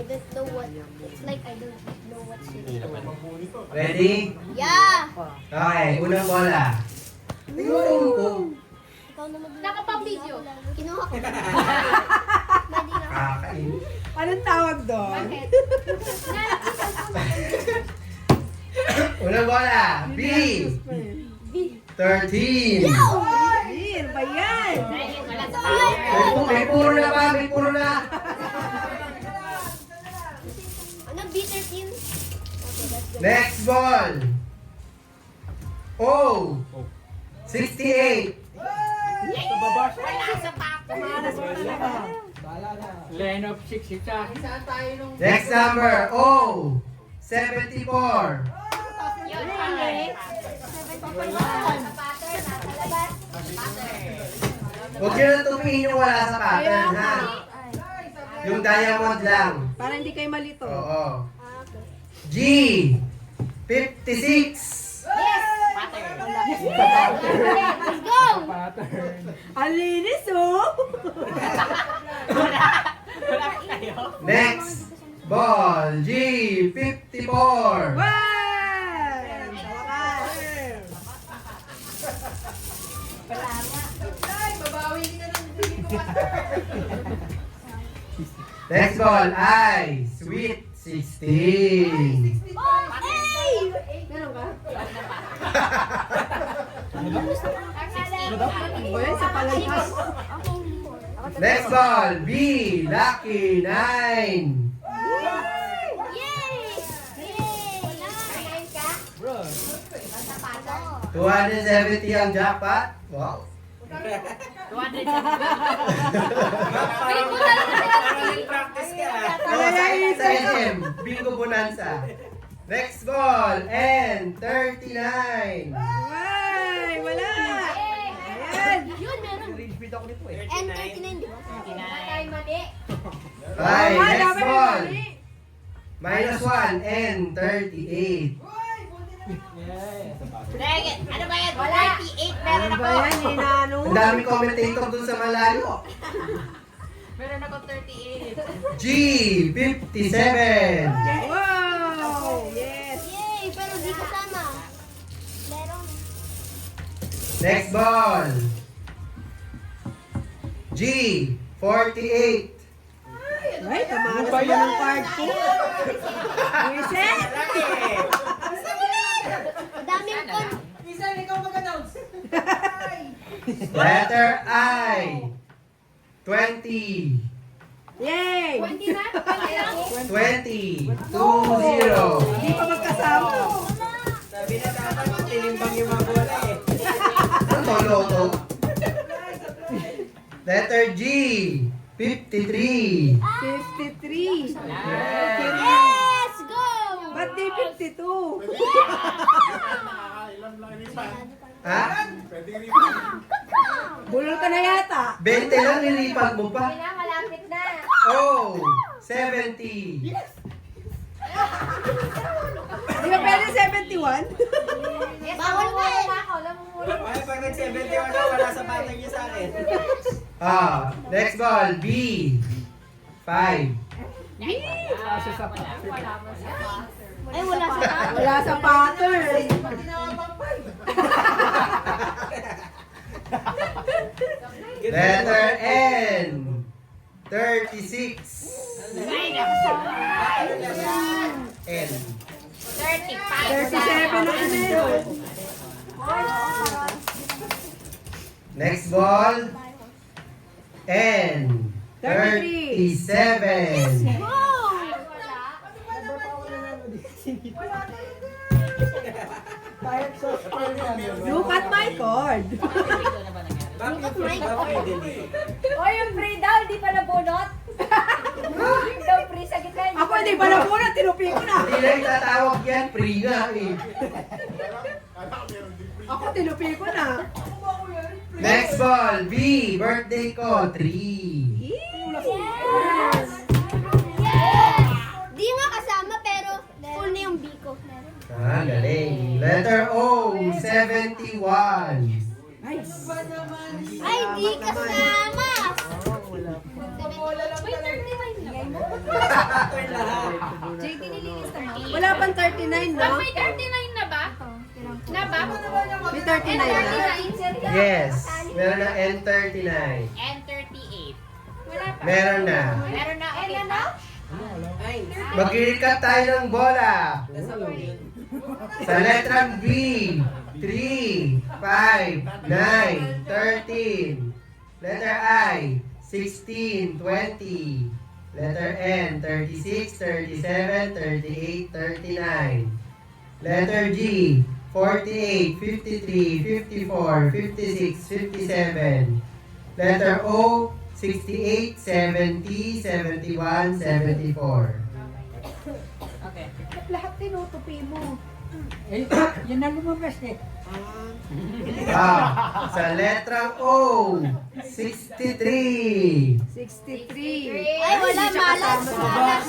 don't know what. It's like I don't know what she is. Ready? Yeah! Okay, unang bola. Ikaw na mag- Nakapang-video. Kinuha ko. Pwede na. Kakain. Anong tawag doon? Bakit? Unang bola. B. 13. Ano ba yan? Wala sa power. May puro na ba? May puro na. Ano, bitter team? Okay, that's good. Next ball. O. 68. Wala sa power. Line of 6 isa. Next number. O. 74. Yun, pare. Huwag nyo na tumingin yung wala sa pattern, ha? Yung diamond lang. Para hindi kayo malito. Oo. Okay. G. 56. Let's go! Ang linis, oh! Next ball. G. 54. Wow! Sa wakas. Next ball. I. Sweet 16. Hey! Meron ka? O yan, sa palagpas. Next ball. B. Lucky 9. Yay! Wala. 270 ang jackpot. Wow. 200. Sa SM. Bingo Bonanza. Next ball. N. 39. Ay, wala! Ayan! Yun, meron. N39, di ba? Patay mali. Ay, Oo nga, next dapat ball. mali. Minus 1. N. 38. Dragon. Ano ba yan? 38. Meron Ano ako. ba yan, inano? Ang daming commentator dun sa malayo. Meron ako 38. G. 57. Wow! Yes! Yay! Pero di kasama. Meron. Next ball. G. 48. Ay, tamaras ba ng card ko? Reset! Daming kon. Letter I. 20. Yay! 20 na? 20. 2-0. Hindi pa magkasama. Ano to, Loto? Letter G. 53. 53. Let's go! Ba't di 52? Ha? Bulol ka na yata. 20 lang, nilipag mo pa. Malapit na. Oh, 70. Di ba pwede 71? Yes, Bawal na eh. ako. Namumula. Ay, pag nag-71 na, wala sa batang niya sa akin. Ah, next ball, B. 5. Ay, wala sa tao. Wala sa pattern. Letter N. 36. N. 35. 37 na kasi. Next ball, N. 37. Look at my card. O, yung free daw, di pa nabunot. Yung daw free sa gitna. Ako hindi ba na muna, tinupi ko na. Hindi lang tatawag yan, free nga eh. Ako tinupi ko na. Next ball, B. Birthday ko, 3. Yes! Yes! Di nga kasama pero full na yung B ko. Ah, galing. Letter O, 71. Nice. Ay, di kasama! Oh, wala. May 31 na. mo. Pattern lahat. JT, nililista mo. Wala pang 39, no? May 39 na ba? Na ba? May 39 na. Yes. Meron na N39. And 38. Wala pa. Meron na. Meron na. Okay na? Mag-recap tayo ng bola. Sa letrang B, 3, 5, 9, 13. Letter I, 16, 20. Letter N, 36, 37, 38, 39. Letter G, 48, 53, 54, 56, 57. Letter O, 68, 70, 71, 74. Lahat tinutupi mo. Eh, yun na lumabas eh. Sa letrang O, 63. 63. Ay, wala. Hindi siya Malas. kasama sa Malas.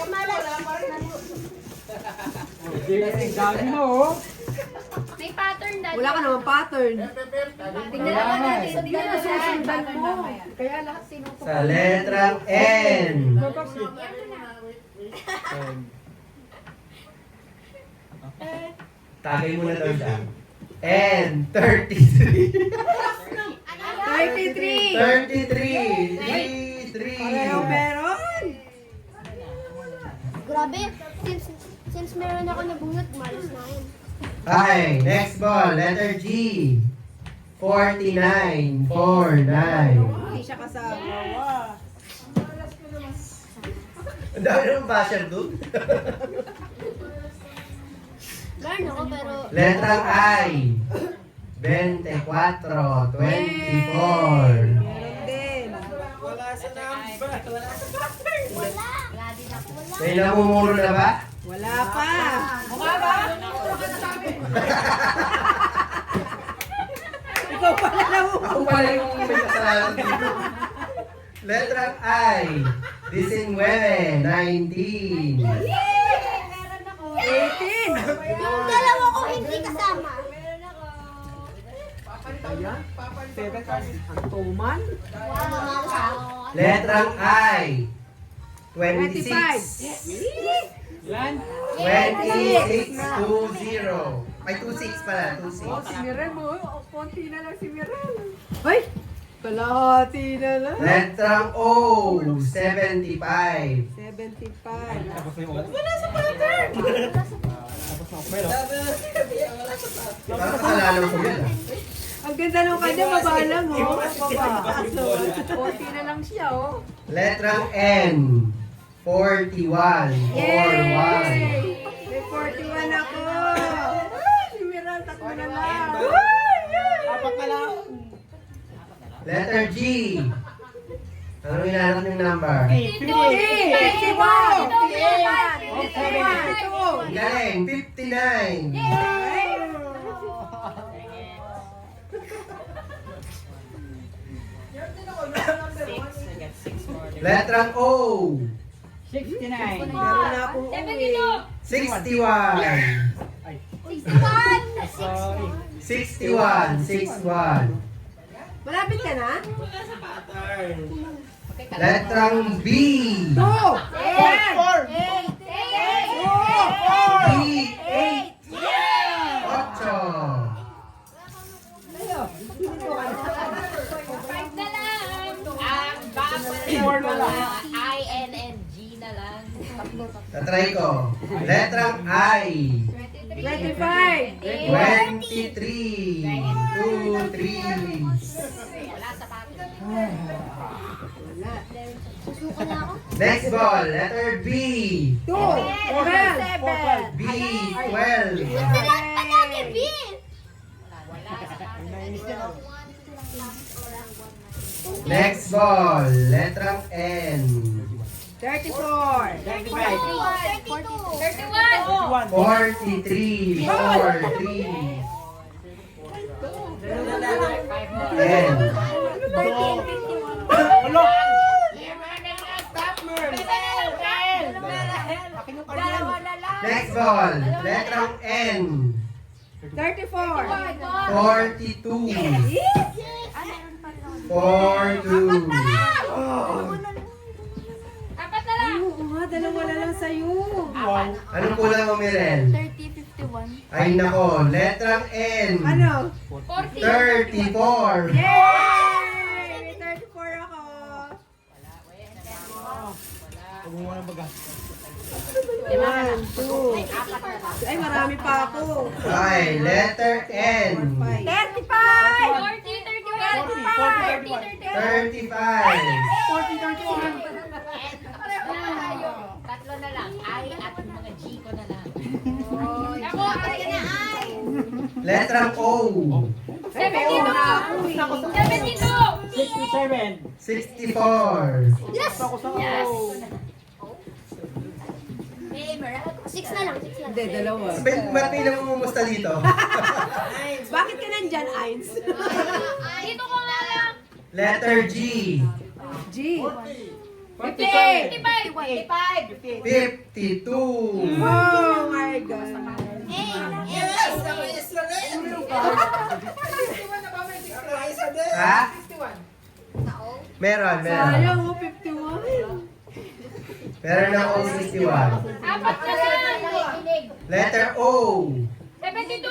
Malas. Ang dami mo oh. May pattern dati. Wala ka naman pattern. Tingnan naman natin. Hindi na nasusundan mo. Kaya lahat tinutupi. Sa letrang N, tagay mo na daw siya. N, 33. 33. 33. Pareho 3. meron. Grabe. Since meron ako nabunot, malas na yun. Okay, next ball. Letter G. 49. 49. Hindi siya kasama. Wow. Ang dami naman basher doon. Meron ako pero... Letrang I. 24. 24. Meron din. Wala sa number. Wala sa pattern. Wala. Wala din ako. Wala. May namumuro na ba? Wala pa. Mukha ba? Ikaw pala na mo. Ako pala yung may kasalanan dito. Letrang I. 19. 19. 18. Yung dalawa ko hindi kasama. Ang tuman. Wow, malas ako. Letrang I. 26. 25. Yan. 26. 20. Ay, 26 pala. 26. Si Mirel mo. Konti na lang si Mirel. Ay! Kalahati na lang. Letrang O. 75. 75. Parang kasalanan ko yan. Ang ganda nung kanya, baba lang, oh. Baba. Konti na lang siya, oh. Letrang N. 41. 41. Yay! May 41 ako. Si Mirel, takbo na lang. Apat na lang. Letter G. Ano hinahanap yung number? 51! 51! Galing, 59. Letrang O. 69. Meron na akong uwi. 61. 61. 61. Malapit ka na? Wala sa pattern. Letrang B. 2! 4! B. 8. 5 na lang. Baka pala I, N, and G na lang. Tatry ko. Letrang I. 25! 23. 2, 3. Wala sa pattern. Susuko na ako. Next ball. Letter B. 2! 12! B. 12. Lahat palagi, B. Next ball. Letrang N. 34! 32. 43. 4, 3. N. Next ball. Letrang N. 34! 42. 42. Ay nako, letrang N. Ano? 34. Yay! May 34 ako. Huwag mo muna baga. 1, 2. Ay, marami pa ako. Okay, letter N. 5. 35. 40, 31. Tatlo na lang. I at mga G ko na lang. Letrang O. 67. 64. Six na lang. Hindi, dalawa. Ba't may namumumusta dito? Bakit ka nandyan, Ains? Dito ko nga lang. Letter G. G. 47. 52. Oh my God. Ha? Meron. Sayang mo, 51. Meron ako 61. Apat na lang. Letter O. 72.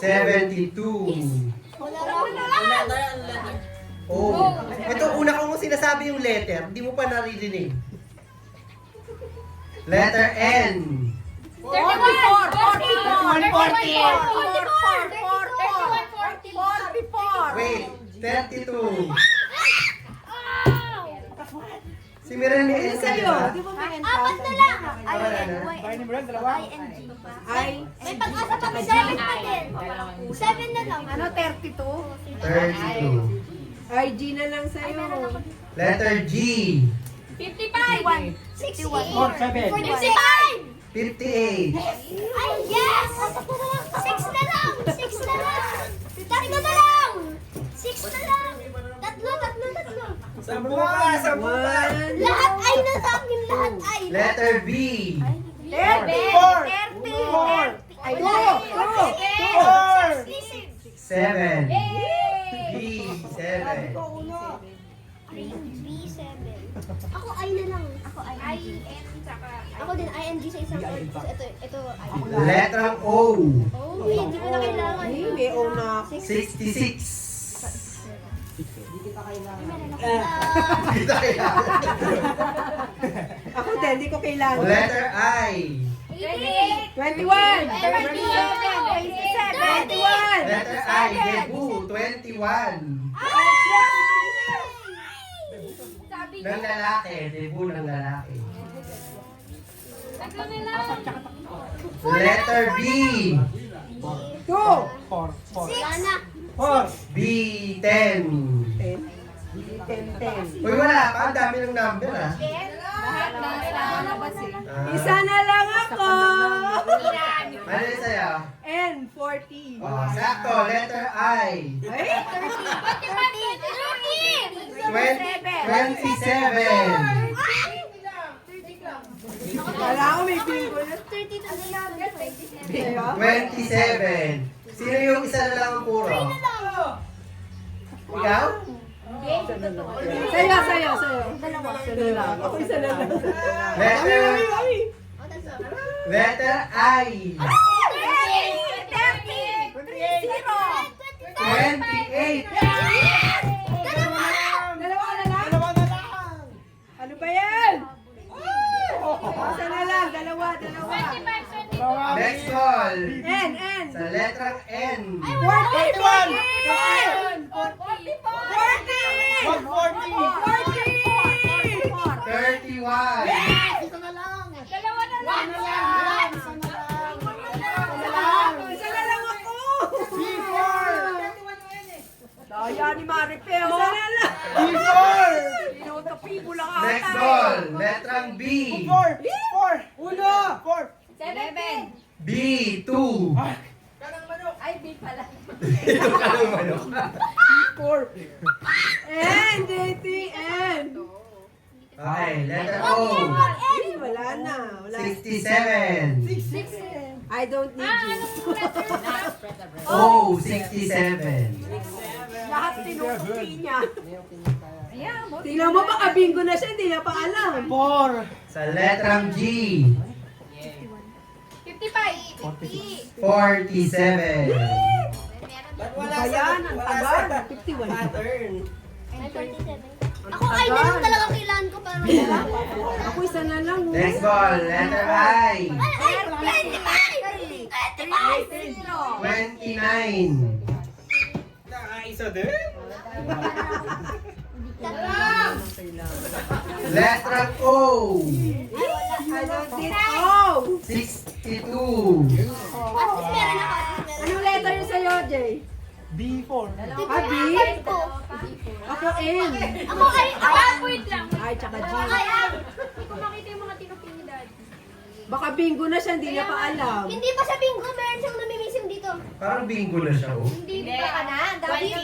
72. Oh. Ito, una ko mong sinasabi yung letter. Hindi mo pa naririnig. Letter N. 44. Wait. 32. Si Miran may N Sa'yo, kanina. di ba may N Apat pa? na lang. Wala na. Bayan mo lang, dalawa. Ay, May pag-asa pa. 7 pa din. 7 na lang. ano, 32? 32. Ay, G na lang sa'yo. Letter G. 55. 47. 55. 58. Ay, yes! 6 na lang! 6 na lang! Tatlo na lang! 6 na lang! Tatlo! Sampu ka! Lahat ay na sa akin! Lahat ay! Letter B. 30! Ay, Two! 7. Yay! B. 7. B7. Ako ay na lang. Ako ay. Ako din ING sa isang word. Ito ay. Letrang O. Oh, hindi ko na kailangan. Ay, may O na ako. 66. Ah, Ako din, di ko kailangan. Letter I. 28. 21! 27. Letter I. Debu. 21. Sabi Ng lalaki. Debu ng lalaki. tatlo na lang. Letter B. 2! 4. Sana. B. 10. 10. Uy, wala pa. Ang dami ng number, ah. Lahat na lalabas eh. Isa na lang ako! Ano yung sa'yo? N, 40. Oh, sakto. Letter I. Ay, 27. wala ako may bingo na. 27. Sino yung isa na lang ang puro? Ikaw? Sa'yo. Isa na lang. Ako isa na lang. Letter I. 28. Dalawa na lang. Ano ba yan? Isa na lang. Dalawa. Next call. N. Sa letrang N. 31. Isa na lang ako. Daya ni Maripeo. Isa na lang. Pinutopi mo lang ata. Next call. Letrang B. 7. B. 2. Ay, B pala. N, JTN. Okay, letter O. Ay, wala na. 67. 6. I don't need you. O. 67. Lahat tinutupi niya. Tingnan mo, baka bingo na siya, hindi na pa alam. Sa letrang G. 54. 50. 47. Ba't wala Ba sa... yan? Ang wala tagal. sa 51. pattern? Ay, 27. Ako ay na lang talaga kailangan ko para Ako isa na lang. oh. Next ball, letter I. Ay, 29. Nakaisa din? Letter O. I don't it. Oh! 62. Anong letter yun sa'yo, Jay? B4. Ah, B? Ako N. Ako ay, wait lang. Ay, tsaka G. Hindi ko makita yung mga tinupin ni Dad. Baka bingo na siya, hindi niya pa alam. Hindi pa siya bingo, meron siyang namimissing dito. Parang bingo na siya, oh. Hindi pa ka na. Dati 22.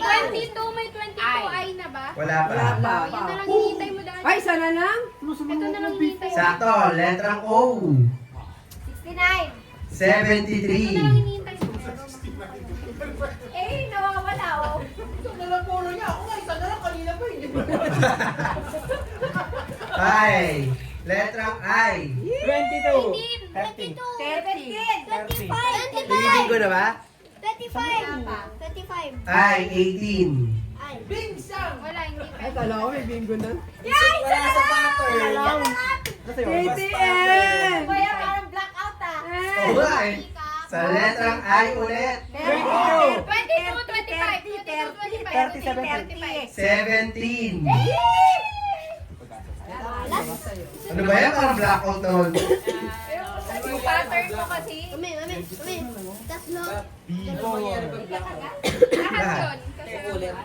may 22 ay na ba? Wala pa. Wala pa. Yun na lang hinihintay mo dati. Ay, isa na lang? Ito na lang hinihintay mo. Sakto, letter O. 69. 73. Hinihintay mo. Eh, nawawala oh. Ay, letter I. 22. 22. 30. 25. Bingo na ba? 25. 25. Ay, 18. Ay. Wala, hindi pa. Ay, kala ko may bingo na. Wala sa pattern. Nasa yun? KTN! Kuya, parang blackout ah. Oo nga eh. Sa letter I ulit. 22. 22, 25. 17. Ano ba yan? Parang blackout naman. Yung pattern mo kasi. Umi. Tatlo. B4. Lahat. Yun.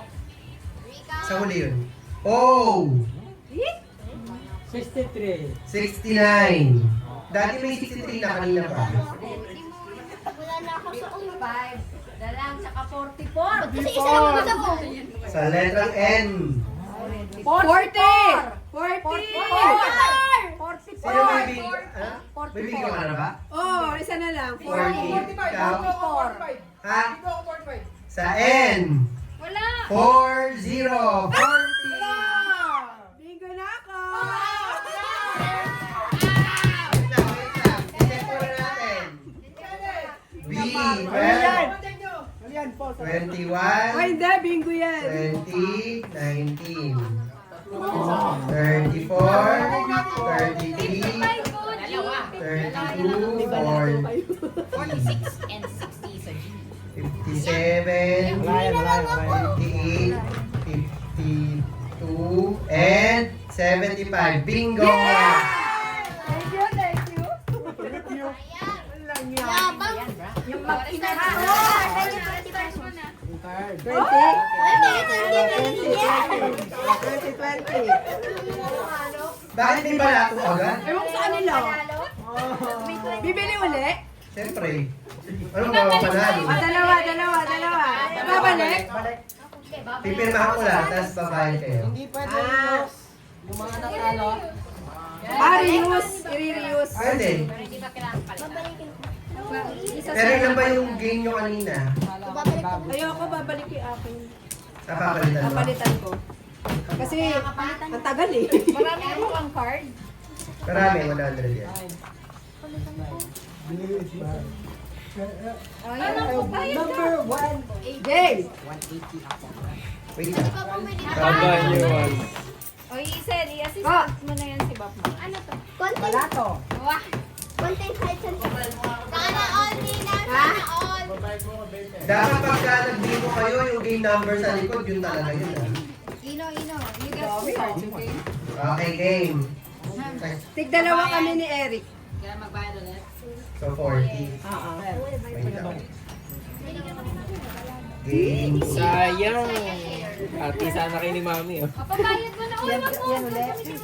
Sa huli yun. Oh! 63. 69. Dati may 63 na kanina pa. Wala na ako sa 5. Dalang, saka 44. Kasi isa lang ang gusto ko. Sa letter N. 40! 40! 44! Sino may big... May bigyan ka na ba? Oh, isa na lang. 40. Ikaw? 45. Ha? Dito ako 45. Sa N. Wala. 40. 40. Bingo na ako! Wait lang, wait lang. I-check muna natin. B. Malian. Malian, false. 21. Ay, hindi. Bingo yan. 20, 19, 34, 33, 32, 46 and 60 sa G. 57, Wala yan. 58, 52, and 75. Bingo! Thank you, thank you. Yabang. Yung Makina makina na. ko. 20. 20. Bakit di ba nato agad? Ewan ko sa kanila. Bibili uli? Siyempre. Ano ba mapanalo? Dalawa. Babalik? Pipirmahan ko lang, tapos babayad kayo. Hindi pwede reuse. Yung mga natalo. Reuse. I-reuse. Pwede. Hindi ba kailangan pala? Pero ilan ba yung game nyo kanina? Ayoko, babalik yung akin. Napapalitan mo? Papalitan ko. Kasi, ang tagal eh. Marami ako ang card. Marami, 100 yan. Number 1. Jay! Wait lang. O, Isen, i-assist Ah. mo na yan si Bob mo. Ano to? Wala to. Wah! Content heights and Sana all, Nina. Sana all. Dapat pagka nag-bingo kayo, yung game number sa likod, yun talaga yun. Ino. You get two cards, okay? Okay, game. Tig-dalawa kami ni Eric. Kaya magbayad ulit. So, 40. Wait lang. Game. Sayang. Ati sana kayo ni Mami. Oh. Papabayad mo na ulit mo.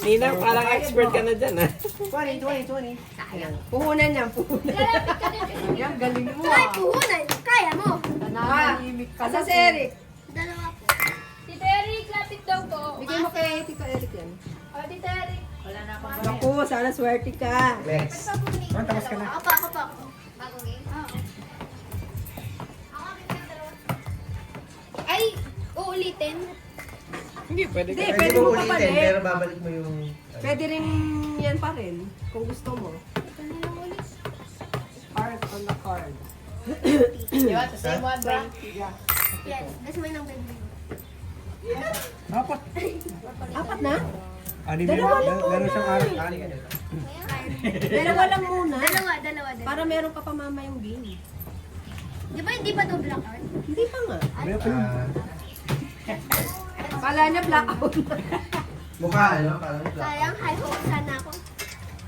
Nina, parang expert ka na dyan. 20. Puhunan niya, puhunan. Yan, galing mo Ay, ah. puhunan. Kaya mo. Nananahimik ka. Asa si Eric? Dalawa po. Tito Eric, lapit daw po. Bigay mo kay Tito Eric yan. O, Tito Eric. Wala na akong Naku, sana swerte ka. Next. Tapos ka na. Ako pa. Bagong game? Oo. Ay, uulitin. Hindi, pwede Hindi, ka. pwede mo mo ulitin, papalik. pero babalik mo yung... Pwede rin yan pa rin, kung gusto mo. Ito na lang ulit. Parang You want the same one, bro? Yan. Gusto mo yung number 20. Apat na? Dalawa lang. Meron siyang aral. Dalawa lang muna. Dalawa. Para meron ka pa mama yung game. Di ba hindi pa ito blackout? Hindi pa nga. Kala niya blackout. Mukha, ano? Parang black. Sayang, high hope sana ako.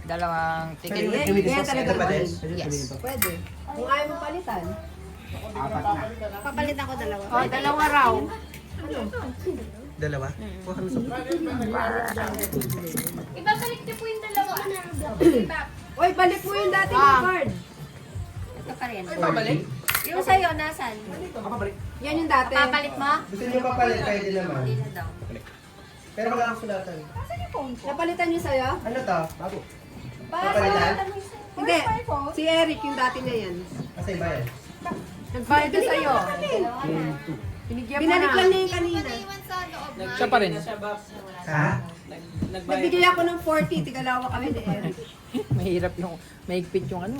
Dalawang ticket. Kaya talaga Ito pa din? Yes. Pwede. Kung ayaw mo palitan. Papalit ako dalawa. Oh, dalawa raw. Dalawa? Kuha kami sa Ibabalik niyo po yung dalawa. Oy, balik mo yung dati mong card. Ito pa rin. Pabalik? Yung sa'yo, nasan? Yan yung dati. Papalit mo? Gusto niyo papalit, pwede naman. Pero wala akong sulatan. Napalitan niyo sa'yo? Ano to? Bago. Papalitan? Hindi. Si Eric, yung dati niya yan. Kasi iba yan. Nagbayad na sa'yo. Binalik lang niya yung kanina. Siya pa rin. Ha? Nagbigay ako ng 40, tigalawa kami ni Eric. Mahirap yung, mahigpit yung ano.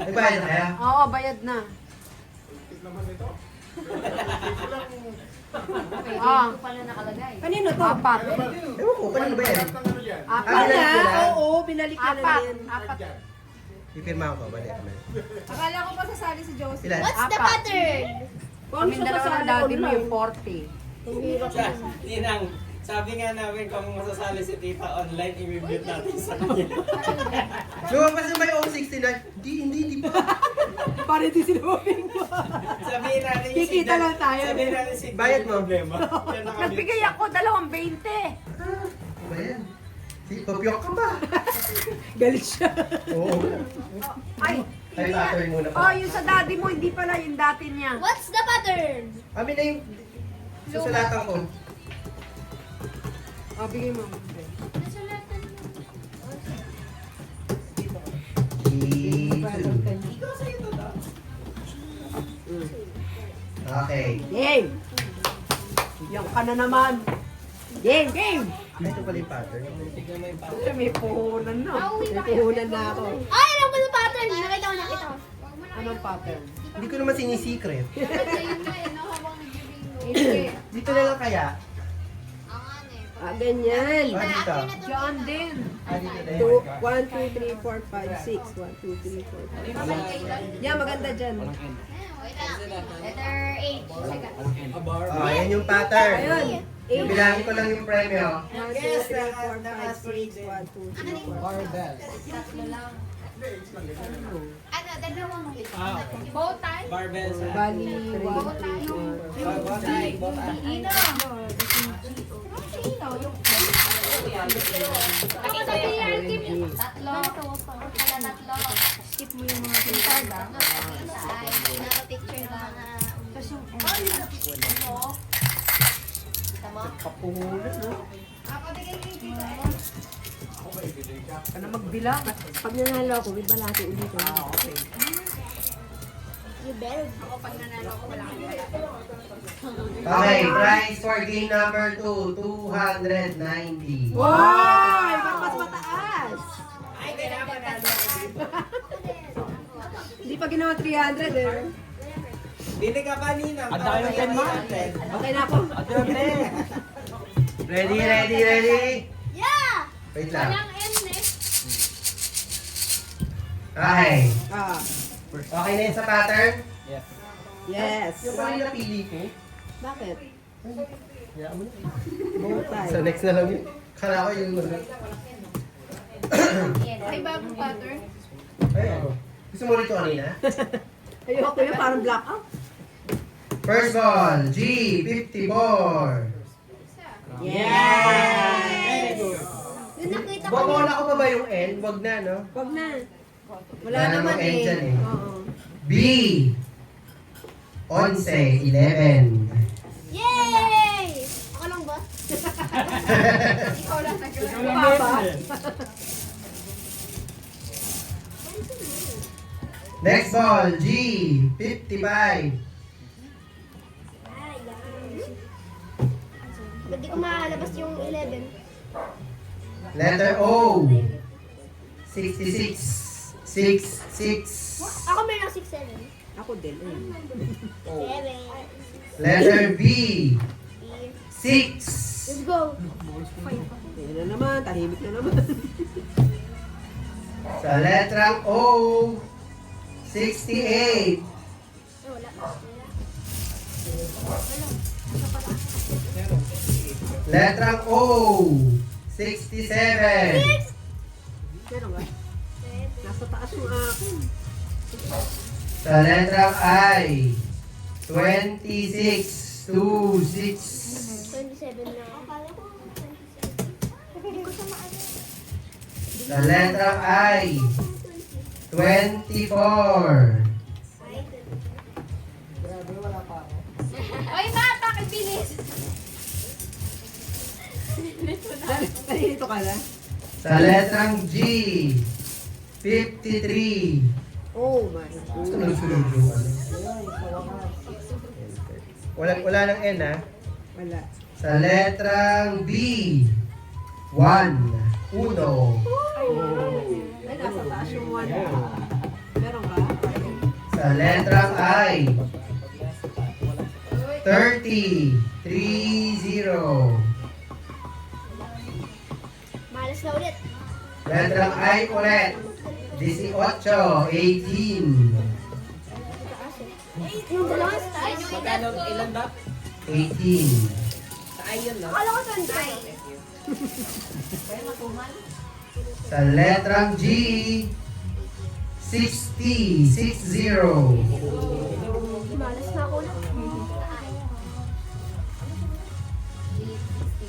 Nagbayad na kaya? Oo, bayad na. Pala nakalagay. Kanino to? Apat. Ewan ko, kanino ba yan? Apat binalik ko na? na? Oo, binalik na na yan. Ipirma ko, balik kami. Akala ko pa sasali si Josie. Ilan? What's the pattern? Kung gusto ko sa daddy mo yung 40. Ninang, sabi nga namin kung masasali si tita online, i-mute natin sa kanya. Lumabas na ba yung 069? Hindi pa. Para di sinubing mo. Sabihin natin yung Kikita lang tayo. Sabihin natin si Bayad mo. problema. Yan nakamute. Nagbigay ako 220. Ano ba yan? Si Popyok ka ba? Galit siya. Oo. Ay, Ay, pattern muna oh, pa. yung sa daddy mo, hindi pala yung dati niya. What's the pattern? Amin na yung susulatan ko. Oh, bigay mo. Okay. Game! Yan ka na naman. Game! Ay, ito pala yung pattern. Ito, may puhunan na. May puhunan na ako. Ay, alam ko yung pattern. Nakita ko. Anong pattern? Hindi ko naman sinisikret. Hindi. Dito na lang kaya? Ah, ganyan. Ah, dito. Diyan din. Ah, dito na 1, yun. 2, 3, 4, 5, 6. 1, 2, 3, 4, 5. Yan, maganda dyan. Letter 8. Oh, yan yung pattern. Ayun. Bilangin ko lang yung premyo. 1, 2, 3, 4, 5, 6. 1, 2, 3, 4. Barbell. Ano, dalawang Bow tie? Barbell sa... Bali, 1, 2, tatlo. Skip mo yung mga picture ba? Ay, pinaka-picture ba na... Kapuhulan, no? Ka na magbilang. Pag nanalo ako, may balati ulit. Okay. You better. Okay, price for game number 2, 290. Wow! Ba't mas mataas? Ay, kailangan na. Hindi pa ginawa 300 eh. Dili ka kanina. Ang dami ng 10 mo. Okay na ako. Ready? Yeah! Wait lang. N eh. Okay. Ah, Okay na yun sa pattern? Yes. yes. Yung pala yung napili ko. Bakit? Hayaan mo na. Bow tie. So next na lang yun. Kala ko yung... Ay, bagong pattern. Ay, ano? Gusto mo rito kanina? Ayoko yun, parang blackout. First ball, G54. Yes! Yung nakita ko Bobola ko pa ba yung N? Wag na, no? Wag na. Wala Wala naman namang end eh. dyan eh. Oo. B. 11, 11. Yay! Ako lang ba? Ikaw lang Ano ba? Next ball, G. 55. Ba't di ko makalabas yung 11? Letter O. 66. 66. Ako meron 6-7. Ako din. Seven. Letter B. 6. Let's go. Ayan na naman, tahimik na naman. Sa letrang O. 68. Wala. Letrang O. 67. Pero nga, nasa taas yung akin. Sa letrang I. 26. 26. 27 na. Akala ko 27. Hindi ko sa maano. Sa letrang I. 24. Grabe, wala pa ako. Oy, bata, bilis! Nalilito ka na? Sa letrang G. 53. Oh my Sunod-sunod yung ano. Ayun, sa wakas. Wala ng N ha. Wala. Sa letrang B. 1. Uno. Ay, nasa taas yung one. Meron ka? Sa letrang I. 30. 30. Malas na ulit. Letrang I ulit. 18. 18. Yung dalawang stars. Magkano ilan ba? 18. Sa ayun, no? Akala ko 20. Sa letrang G. 60. 60. Malas na ako ulit.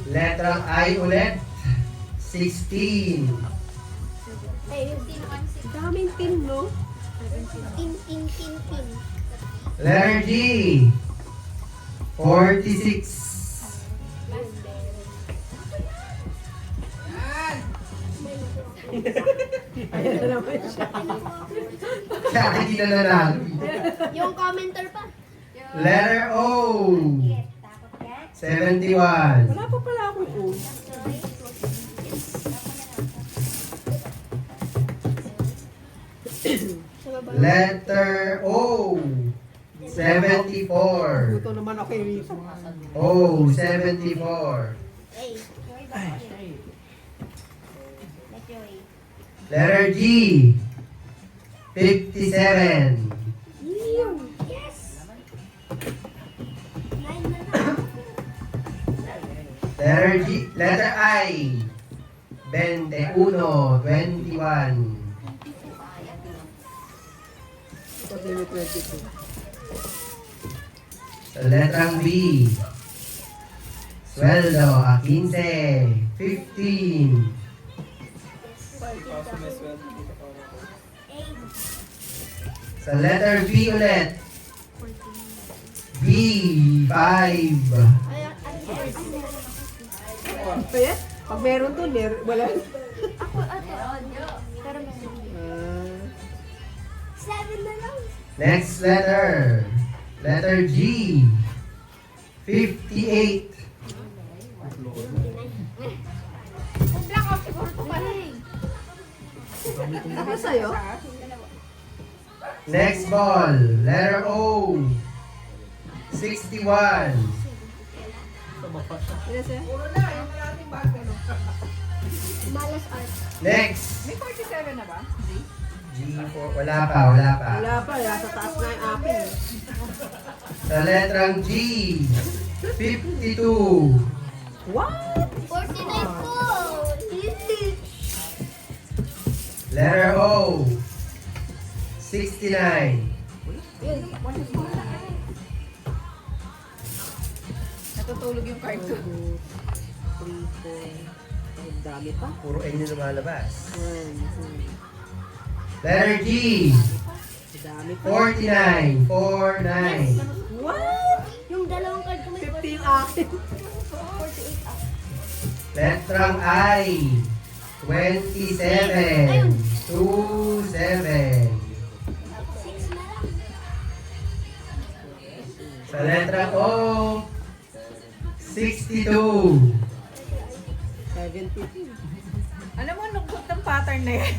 Letrang I ulit. 16. Ay, Daming tin, no? tin. Letter G. 46. Ayan na naman siya. Kaya hindi na nanalo. Yung commenter pa. Letter O. 71. Wala pa pala akong O. Sa baba. Letter O. 74. Buto naman ako yung reason. O. 74. Ay. Letter G. 57. Yes! 9 na lang. Letter G. Letter I. 21. 21. Ito limit 22. Sa letrang B. Sweldo. 15. 15. Sa letter B ulit. B. 5. Ay, Kaya, pag meron doon, wala. ako, pero meron. 7 na lang. Next letter. Letter G. 58. Blackout siguro ito pa rin. Ako sa'yo? Next ball. Letter O. 61. Ilan sa'yo? Malas art. Next. May 47 na ba? G4. Wala pa, wala pa. Wala pa, nasa taas na yung akin. Sa letrang G. 52. What? 49 po. Letter O. 69. Natutulog yung card ko. 3, 4. Ang dami pa. Puro N yung lumalabas. 1, Letter G. ang dami pa. 49. 49. What? Yung dalawang card ko may 50 yung akin. 48 up. Letrang I. 27. 27. 6 na lang. Sa letrang O. 62. 72. Alam mo, nung ng pattern na yan.